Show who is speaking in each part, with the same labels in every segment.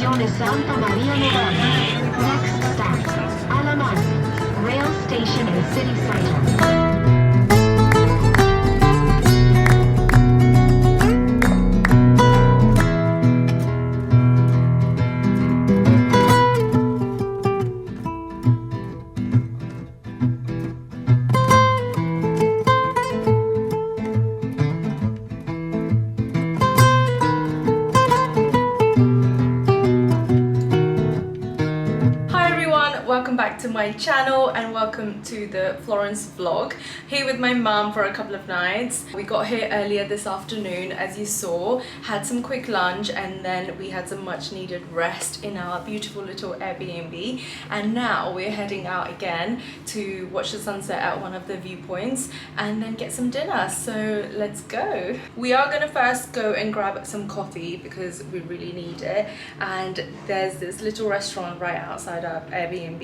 Speaker 1: Stazione Santa Maria Novella. Next stop, Alamanni, rail station in the city center.
Speaker 2: Welcome back to my channel and welcome to the Florence vlog. Here with my mum for a couple of nights. We got here earlier this afternoon, as you saw, had some quick lunch, and then we had some much needed rest in our beautiful little Airbnb, and now we're heading out again to watch the sunset at one of the viewpoints and then get some dinner. So let's go. We are gonna first go and grab some coffee because we really need it, and there's this little restaurant right outside our Airbnb,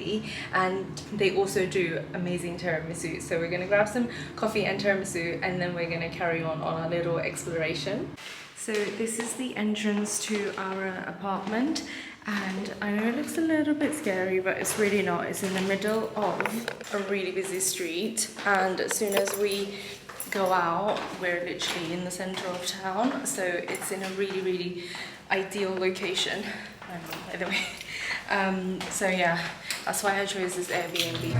Speaker 2: and they also do amazing tiramisu. So we're gonna grab some coffee and tiramisu, and then we're gonna carry on our little exploration. So this is the entrance to our apartment, and I know it looks a little bit scary, but it's really not. It's in the middle of a really busy street, and as soon as we go out, we're literally in the center of town, so it's in a really ideal location, by the way. So yeah, that's why I chose this Airbnb.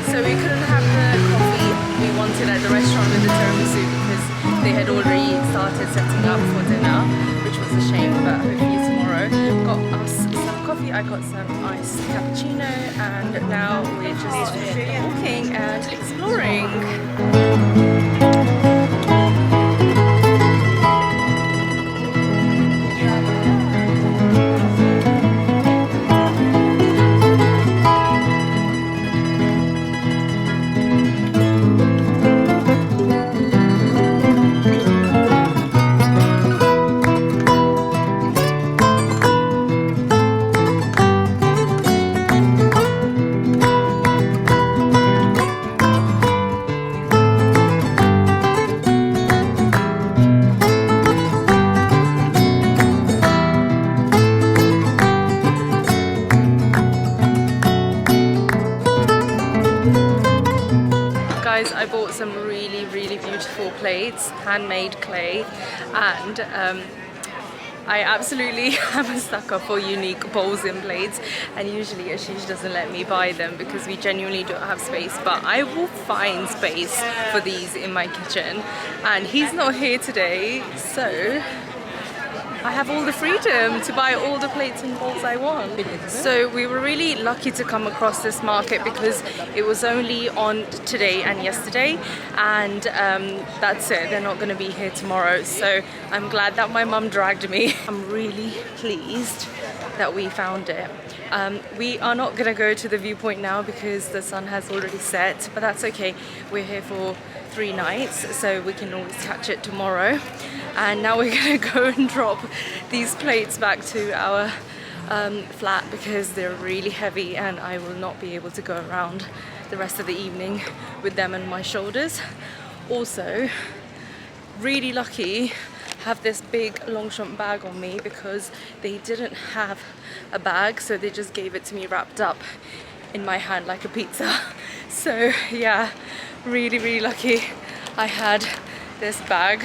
Speaker 2: So we couldn't have the coffee we wanted at the restaurant with the tiramisu because they had already started setting up for dinner, which was a shame, but hopefully tomorrow. Got us some coffee, I got some iced cappuccino, and now we're just walking and exploring. I bought some really beautiful plates, handmade clay, and I absolutely am a sucker for unique bowls and plates, and usually Ashish doesn't let me buy them because we genuinely don't have space, but I will find space for these in my kitchen, and he's not here today, so I have all the freedom to buy all the plates and bowls I want. So we were really lucky to come across this market because it was only on today and yesterday, and that's it. They're not going to be here tomorrow, so I'm glad that my mum dragged me. I'm really pleased that we found it. We are not going to go to the viewpoint now because the sun has already set, but that's okay. We're here for 3 nights, so we can always catch it tomorrow. And now we're gonna go and drop these plates back to our flat because they're really heavy, and I will not be able to go around the rest of the evening with them on my shoulders. Also, really lucky, have this big Longchamp bag on me because they didn't have a bag, so they just gave it to me wrapped up in my hand like a pizza. So yeah, really lucky I had this bag,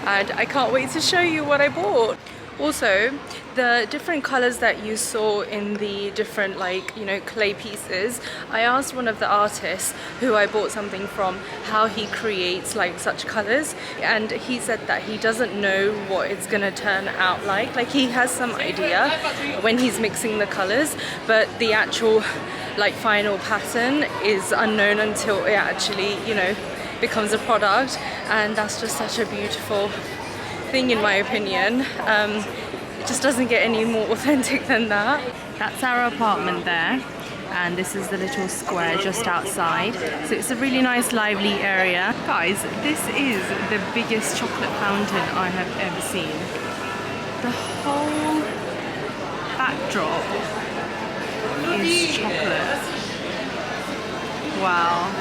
Speaker 2: and I can't wait to show you what I bought. Also, the different colors that you saw in the different, like, you know, clay pieces, I asked one of the artists who I bought something from how he creates like such colors, and he said that he doesn't know what it's gonna turn out like he has some idea when he's mixing the colors, but the actual like final pattern is unknown until it actually, you know, becomes a product, and that's just such a beautiful thing in my opinion. It just doesn't get any more authentic than that. That's our apartment there, and this is the little square just outside, so it's a really nice lively area. Guys, this is the biggest chocolate fountain I have ever seen. The whole backdrop is chocolate. Wow.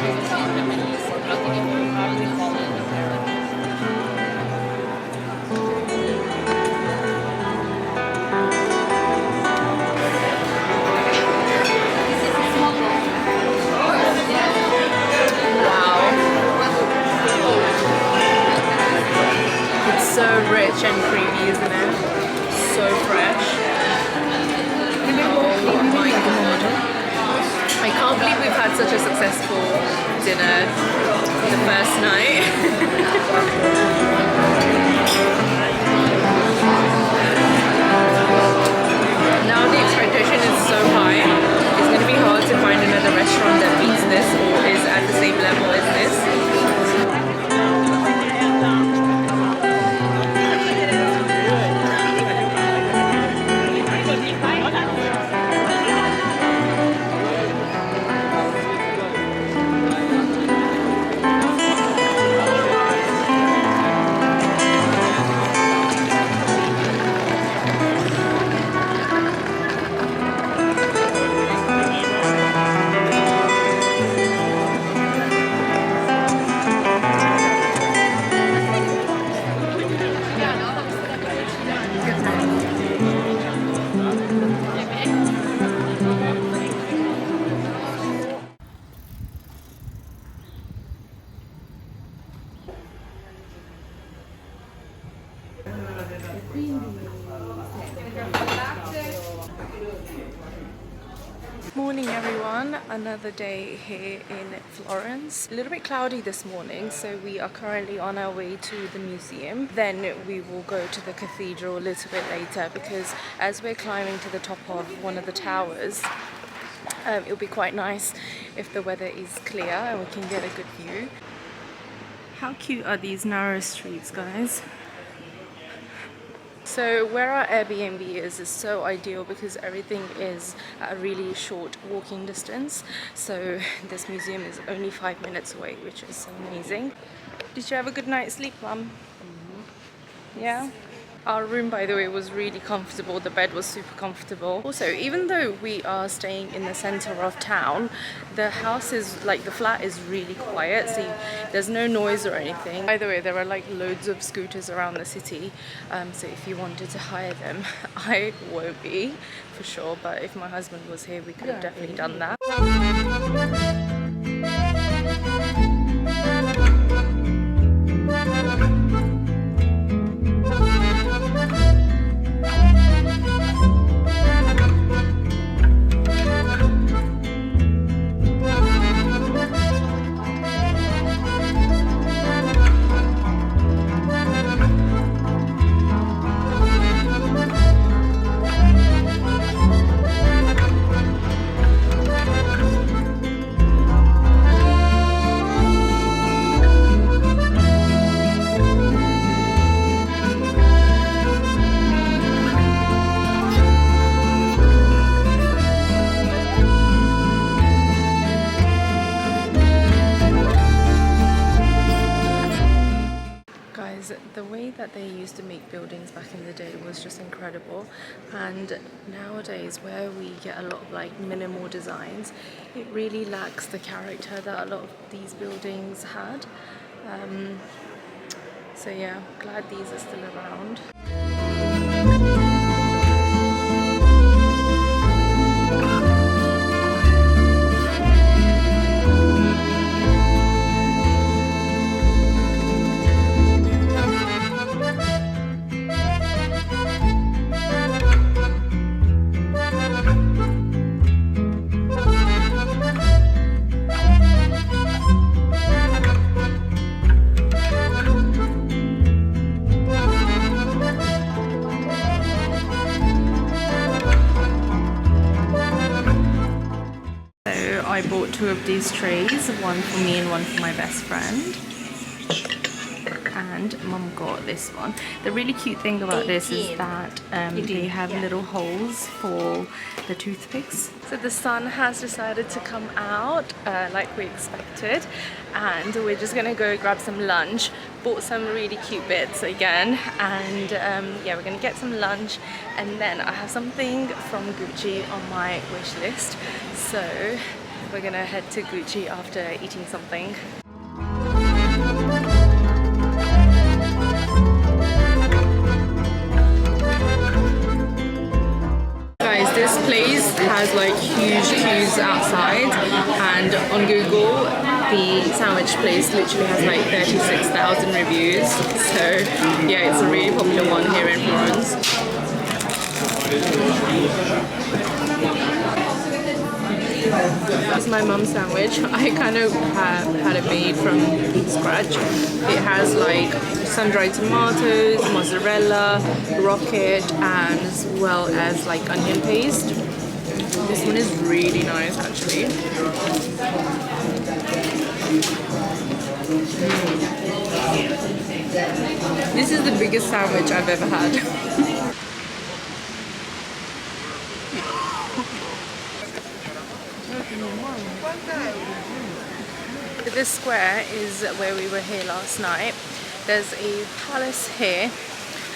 Speaker 2: It's so rich and creamy, isn't it? So fresh. Oh my god. I can't believe we've had such a successful dinner the first night. Now the expectation is so high. It's going to be hard to find another restaurant that beats this or is at the same level as this. Morning everyone, another day here in Florence. A little bit cloudy this morning, so we are currently on our way to the museum. Then we will go to the cathedral a little bit later, because as we're climbing to the top of one of the towers, it'll be quite nice if the weather is clear and we can get a good view. How cute are these narrow streets, guys? So where our Airbnb is so ideal because everything is at a really short walking distance. So this museum is only 5 minutes away, which is so amazing. Did you have a good night's sleep, Mum? Yeah? Our room, by the way, was really comfortable. The bed was super comfortable. Also, even though we are staying in the center of town, the house is like, the flat is really quiet, so there's no noise or anything. By the way, there are like loads of scooters around the city, so if you wanted to hire them, I won't be for sure, but if my husband was here, we could have definitely done that. The way that they used to make buildings back in the day was just incredible, and nowadays where we get a lot of like minimal designs, it really lacks the character that a lot of these buildings had. So yeah, glad these are still around. I bought 2 of these trays, one for me and one for my best friend. And Mum got this one. The really cute thing about this is that they have little holes for the toothpicks. So the sun has decided to come out like we expected, and we're just gonna go grab some lunch. Bought some really cute bits again, and yeah, we're gonna get some lunch, and then I have something from Gucci on my wish list. So we're gonna head to Gucci after eating something. Guys, this place has like huge queues outside, and on Google the sandwich place literally has like 36,000 reviews. So yeah, it's a really popular one here in Florence. This is my mum's sandwich. I kind of had it made from scratch. It has like sun-dried tomatoes, mozzarella, rocket, and as well as like onion paste. This one is really nice actually. This is the biggest sandwich I've ever had. This square is where we were here last night. There's a palace here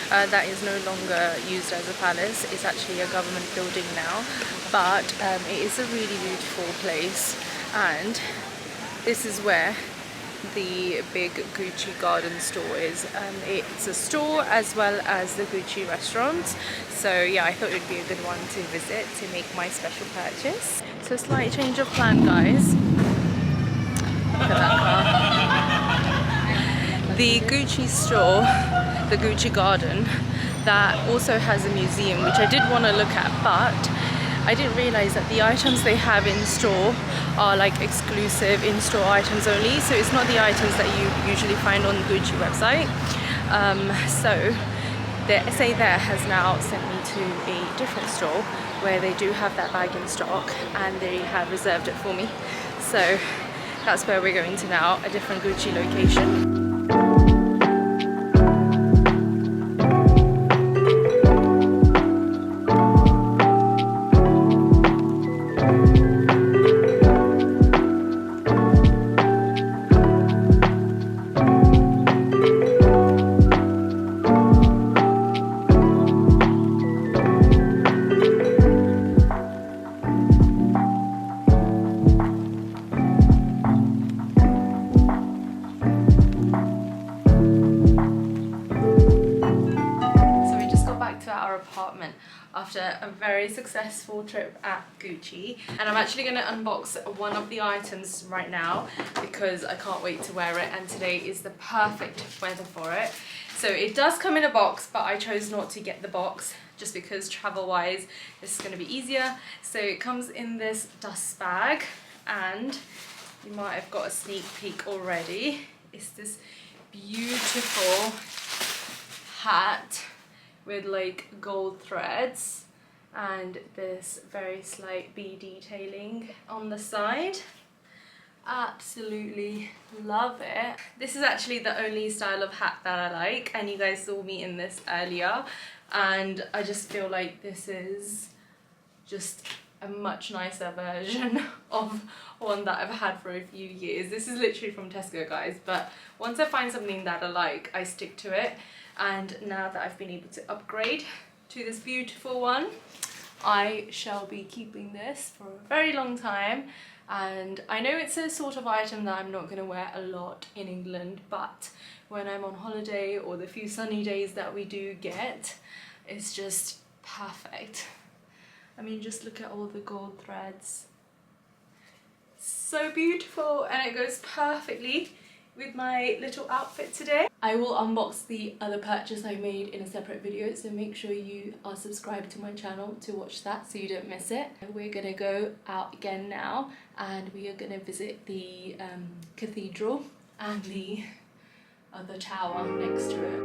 Speaker 2: that is no longer used as a palace. It's actually a government building now, but it is a really beautiful place, and this is where the big Gucci garden store is. It's a store as well as the Gucci restaurant, so yeah, I thought it would be a good one to visit to make my special purchase. So slight change of plan, guys. Look at that car. The Gucci store, the Gucci garden, that also has a museum which I did want to look at, but I didn't realize that the items they have in store are like exclusive in-store items only, so it's not the items that you usually find on the Gucci website. So the SA there has now sent me to a different store where they do have that bag in stock, and they have reserved it for me. So that's where we're going to now, a different Gucci location. Apartment after a very successful trip at Gucci, and I'm actually going to unbox one of the items right now because I can't wait to wear it, and today is the perfect weather for it. So it does come in a box, but I chose not to get the box just because travel wise this is going to be easier. So it comes in this dust bag, and you might have got a sneak peek already. It's this beautiful hat with like gold threads and this very slight bead detailing on the side. Absolutely love it. This is actually the only style of hat that I like, and you guys saw me in this earlier, and I just feel like this is just a much nicer version of one that I've had for a few years. This is literally from Tesco, guys, but once I find something that I like, I stick to it. And now that I've been able to upgrade to this beautiful one, I shall be keeping this for a very long time. And I know it's a sort of item that I'm not going to wear a lot in England, but when I'm on holiday or the few sunny days that we do get, it's just perfect. I mean, just look at all the gold threads. So beautiful, and it goes perfectly with my little outfit today. I will unbox the other purchase I made in a separate video, so make sure you are subscribed to my channel to watch that so you don't miss it. We're gonna go out again now, and we are gonna visit the cathedral and the other tower next to it.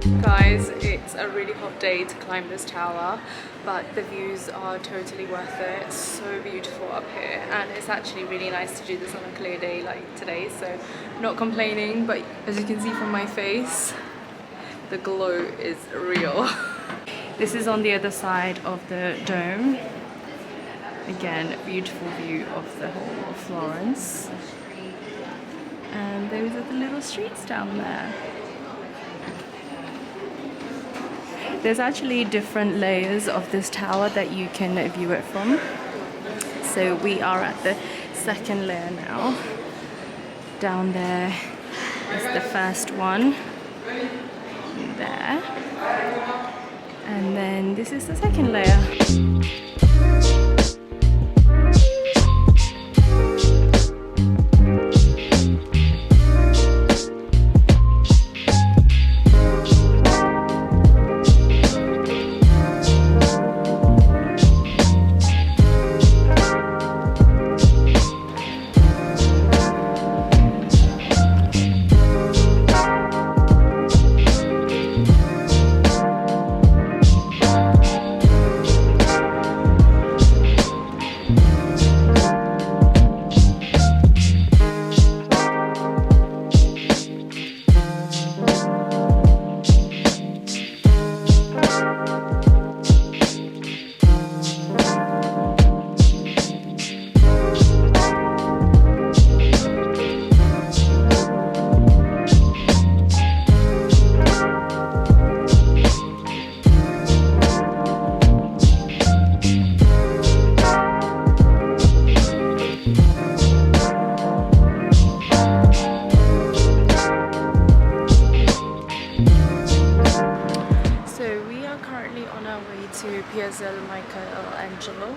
Speaker 2: Guys, it's a really hot day to climb this tower, but the views are totally worth it. It's so beautiful up here, and it's actually really nice to do this on a clear day like today, so not complaining. But as you can see from my face, the glow is real. This is on the other side of the dome. Again, beautiful view of the whole of Florence. And those are the little streets down there. There's actually different layers of this tower that you can view it from. So we are at the second layer now. Down there is the first one. There. And then this is the second layer.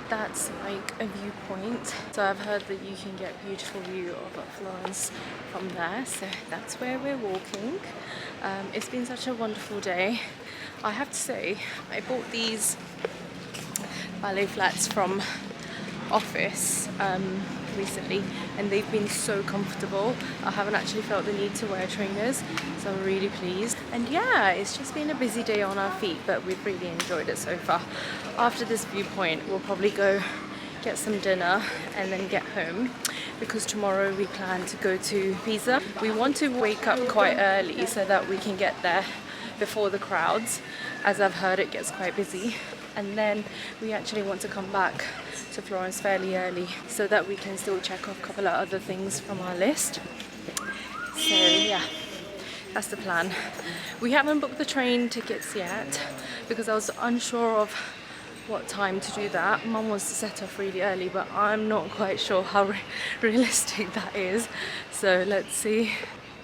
Speaker 2: That's like a viewpoint, so I've heard that you can get beautiful view of Florence from there, so that's where we're walking. It's been such a wonderful day. I have to say, I bought these ballet flats from Office recently, and they've been so comfortable. I haven't actually felt the need to wear trainers, so I'm really pleased. And yeah, it's just been a busy day on our feet, but we've really enjoyed it so far. After this viewpoint, we'll probably go get some dinner and then get home, because tomorrow we plan to go to Pisa. We want to wake up quite early so that we can get there before the crowds, as I've heard it gets quite busy. And then we actually want to come back to Florence fairly early so that we can still check off a couple of other things from our list. So yeah, that's the plan. We haven't booked the train tickets yet because I was unsure of what time to do that. Mum wants to set off really early, but I'm not quite sure how realistic that is. So let's see.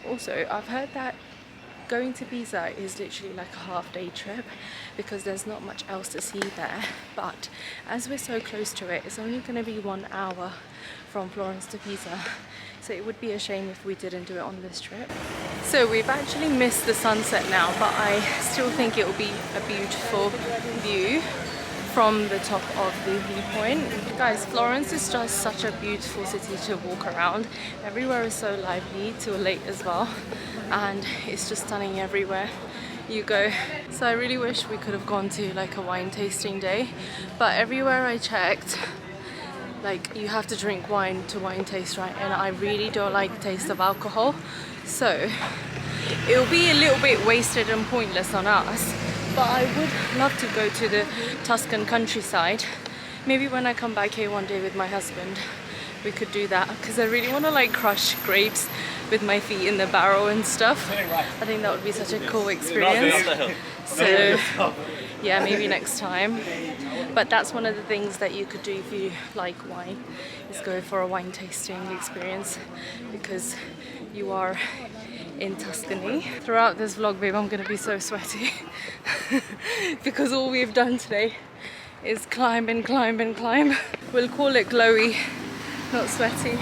Speaker 2: Also, I've heard that going to Pisa is literally like a half-day trip because there's not much else to see there, but as we're so close to it, it's only going to be 1 hour from Florence to Pisa, so it would be a shame if we didn't do it on this trip. So we've actually missed the sunset now, but I still think it will be a beautiful view from the top of the viewpoint. Guys, Florence is just such a beautiful city to walk around. Everywhere is so lively till late as well, and it's just stunning everywhere you go. So I really wish we could have gone to like a wine tasting day, but everywhere I checked, like you have to drink wine to wine taste, right? And I really don't like the taste of alcohol, so it'll be a little bit wasted and pointless on us. But I would love to go to the Tuscan countryside. Maybe when I come back here one day with my husband, we could do that, because I really want to like crush grapes with my feet in the barrel and stuff. I think that would be such a cool experience. So yeah, maybe next time. But that's one of the things that you could do if you like wine, is go for a wine tasting experience, because you are in Tuscany. Throughout this vlog, babe, I'm gonna be so sweaty because all we've done today is climb and climb and climb. We'll call it glowy, not sweaty.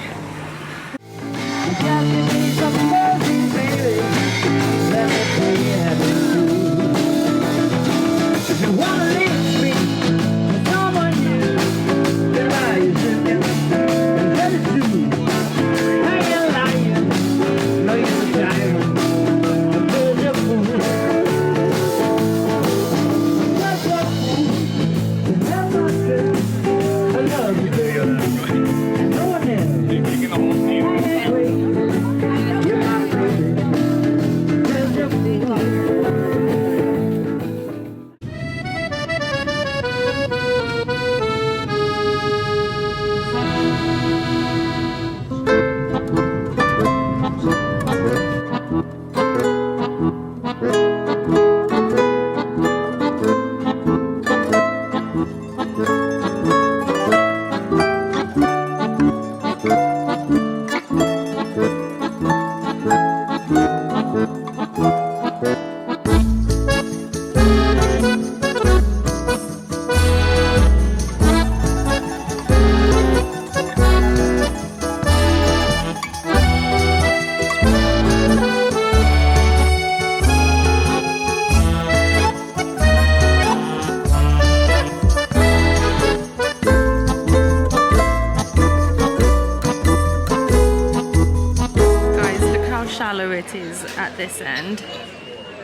Speaker 2: this end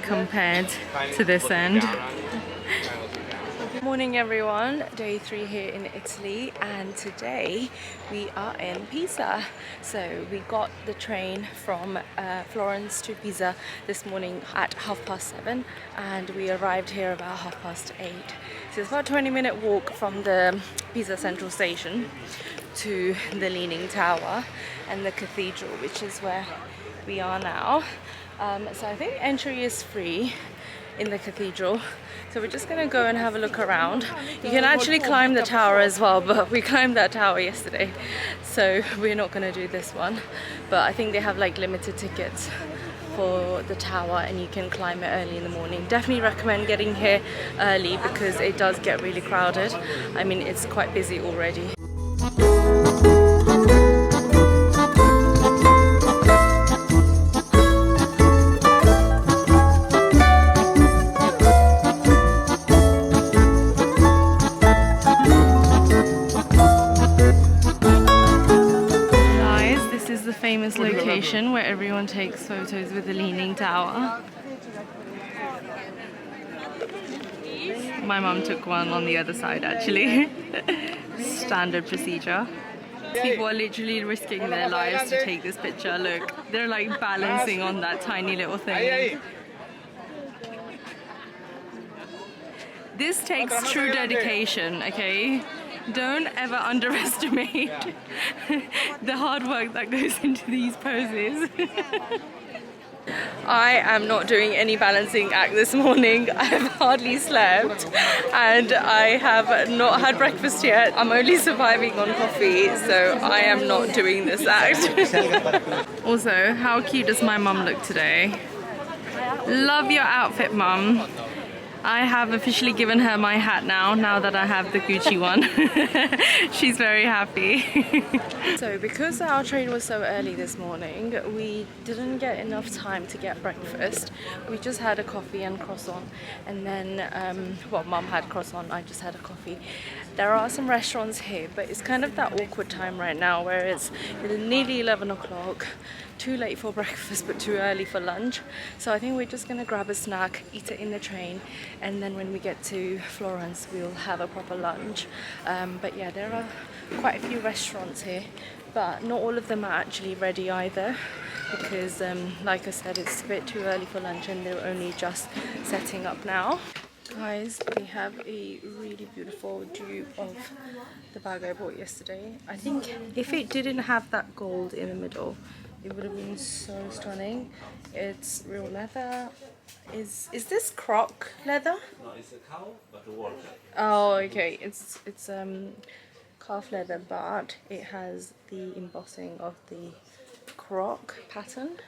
Speaker 2: compared to this end. Morning everyone, day 3 here in Italy, and today we are in Pisa. So we got the train from Florence to Pisa this morning at 7:30, and we arrived here about 8:30. So it's about a 20-minute walk from the Pisa central station to the Leaning Tower and the cathedral, which is where we are now. So I think entry is free in the cathedral, so we're just gonna go and have a look around. You can actually climb the tower as well, but we climbed that tower yesterday, so we're not gonna do this one. But I think they have like limited tickets for the tower, and you can climb it early in the morning. Definitely recommend getting here early because it does get really crowded. I mean, it's quite busy already. Famous location where everyone takes photos with the Leaning Tower. My mum took one on the other side actually. Standard procedure. People are literally risking their lives to take this picture. Look, they're like balancing on that tiny little thing. This takes true dedication, okay? Don't ever underestimate the hard work that goes into these poses. I am not doing any balancing act this morning. I have hardly slept and I have not had breakfast yet. I'm only surviving on coffee, so I am not doing this act. Also, how cute does my mum look today? Love your outfit, mum. I have officially given her my hat now that I have the Gucci one. She's very happy. So because our train was so early this morning, we didn't get enough time to get breakfast. We just had a coffee and croissant, and then, well, mum had croissant, I just had a coffee. There are some restaurants here, but it's kind of that awkward time right now where it's nearly 11 o'clock. Too late for breakfast but too early for lunch, so I think we're just gonna grab a snack, eat it in the train, and then when we get to Florence we'll have a proper lunch. But yeah, there are quite a few restaurants here, but not all of them are actually ready either because like I said, it's a bit too early for lunch and they're only just setting up now. Guys, they have a really beautiful dupe of the bag I bought yesterday. I think if it didn't have that gold in the middle, it would have been so stunning. It's real leather. Is this croc leather?
Speaker 3: No, it's a cow, but the wool.
Speaker 2: Oh, okay. It's calf leather, but it has the embossing of the croc pattern.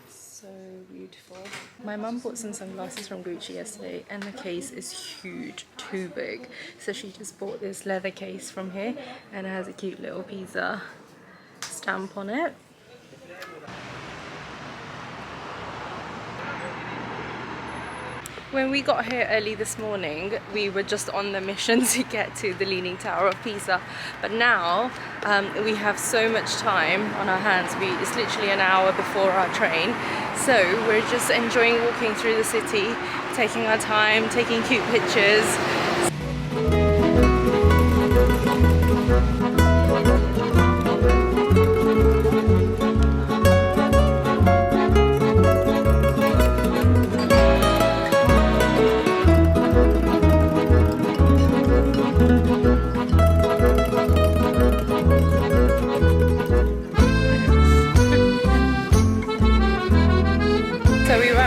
Speaker 2: So beautiful. My mum bought some sunglasses from Gucci yesterday, and the case is huge, too big. So she just bought this leather case from here, and it has a cute little Pisa stamp on it. When we got here early this morning, we were just on the mission to get to the Leaning Tower of Pisa. But now we have so much time on our hands. It's literally an hour before our train. So we're just enjoying walking through the city, taking our time, taking cute pictures.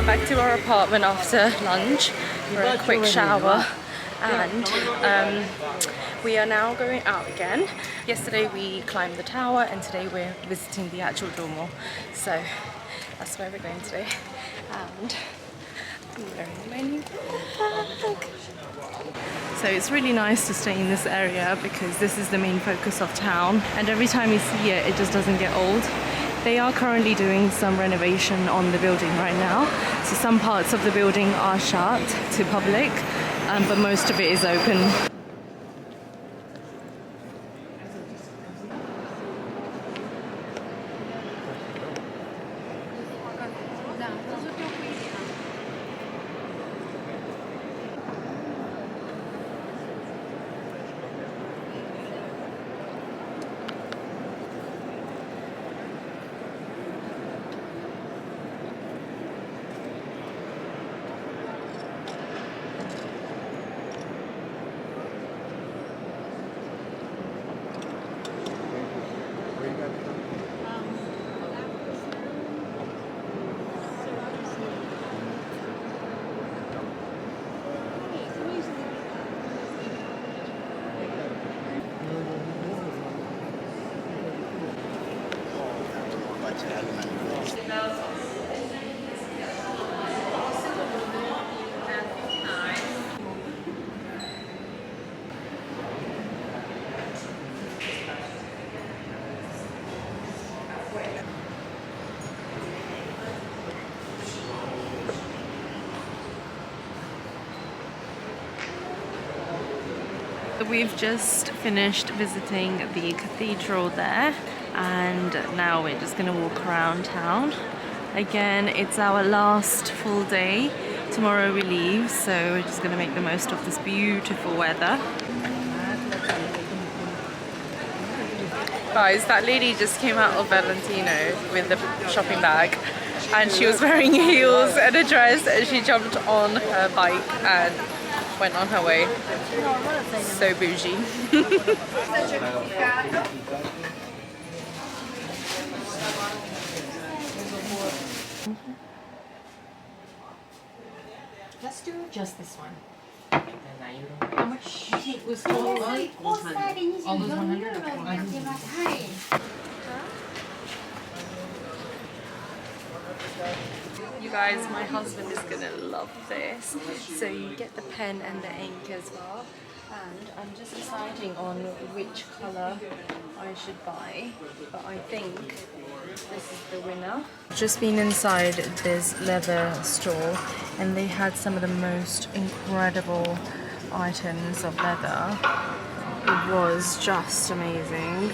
Speaker 2: Back to our apartment after lunch for a quick shower, and we are now going out again. Yesterday we climbed the tower and today we're visiting the actual Duomo, so that's where we're going today. And I'm wearing my new bag. So it's really nice to stay in this area because this is the main focus of town, and every time you see it, it just doesn't get old. They are currently doing some renovation on the building right now, so some parts of the building are shut to public, but most of it is open. We've just finished visiting the cathedral there, and now we're just gonna walk around town. Again, it's our last full day. Tomorrow we leave, so we're just gonna make the most of this beautiful weather. Guys, that lady just came out of Valentino with the shopping bag, and she was wearing heels and a dress, and she jumped on her bike and went on her way. So bougie.
Speaker 4: Let's do just this one. How much was all those 100? All those 100?
Speaker 2: You guys, my husband is gonna love this. So you get the pen and the ink as well. And I'm just deciding on which color I should buy, but I think this is the winner. Just been inside this leather store, and they had some of the most incredible items of leather. It was just amazing.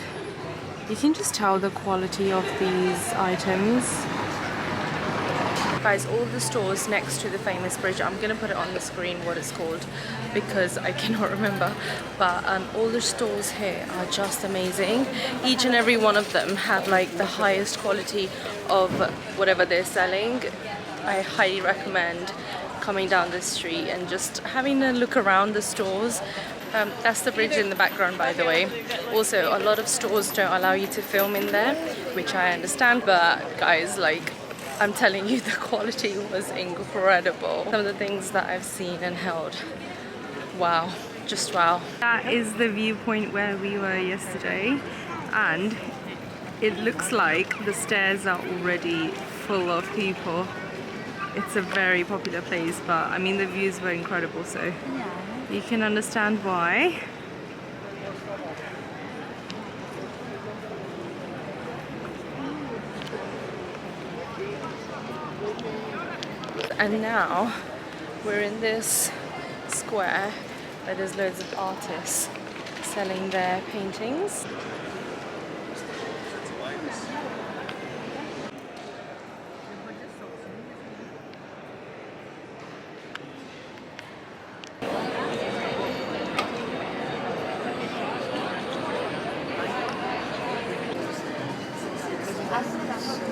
Speaker 2: You can just tell the quality of these items. Guys, all the stores next to the famous bridge, I'm gonna put it on the screen what it's called because I cannot remember, but all the stores here are just amazing. Each and every one of them have like the highest quality of whatever they're selling. I highly recommend coming down this street and just having a look around the stores. That's the bridge in the background, by the way. Also, a lot of stores don't allow you to film in there, which I understand, but guys, like, I'm telling you, the quality was incredible. Some of the things that I've seen and held, wow, just wow. That is the viewpoint where we were yesterday, and it looks like the stairs are already full of people. It's a very popular place, but I mean the views were incredible, so you can understand why. And now we're in this square where there's loads of artists selling their paintings.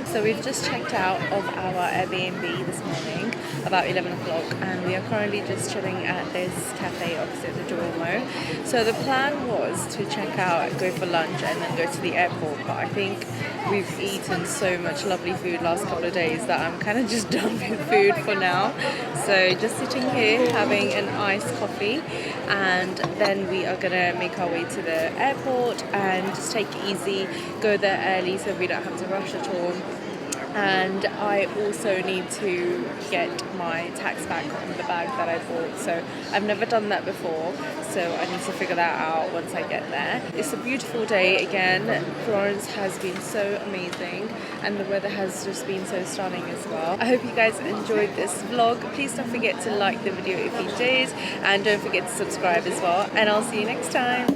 Speaker 2: So we've just checked out of our Airbnb this morning about 11 o'clock, and we are currently just chilling at this cafe opposite the Duomo. So the plan was to check out, go for lunch and then go to the airport, but I think we've eaten so much lovely food last couple of days that I'm kind of just done with food for now. So just sitting here having an iced coffee, and then we are gonna make our way to the airport and just take it easy, go there early so we don't have to rush at all. And I also need to get my tax back on the bag that I bought, so I've never done that before, so I need to figure that out once I get there. It's a beautiful day again. Florence has been so amazing, and the weather has just been so stunning as well. I hope you guys enjoyed this vlog. Please don't forget to like the video if you did, and don't forget to subscribe as well, and I'll see you next time.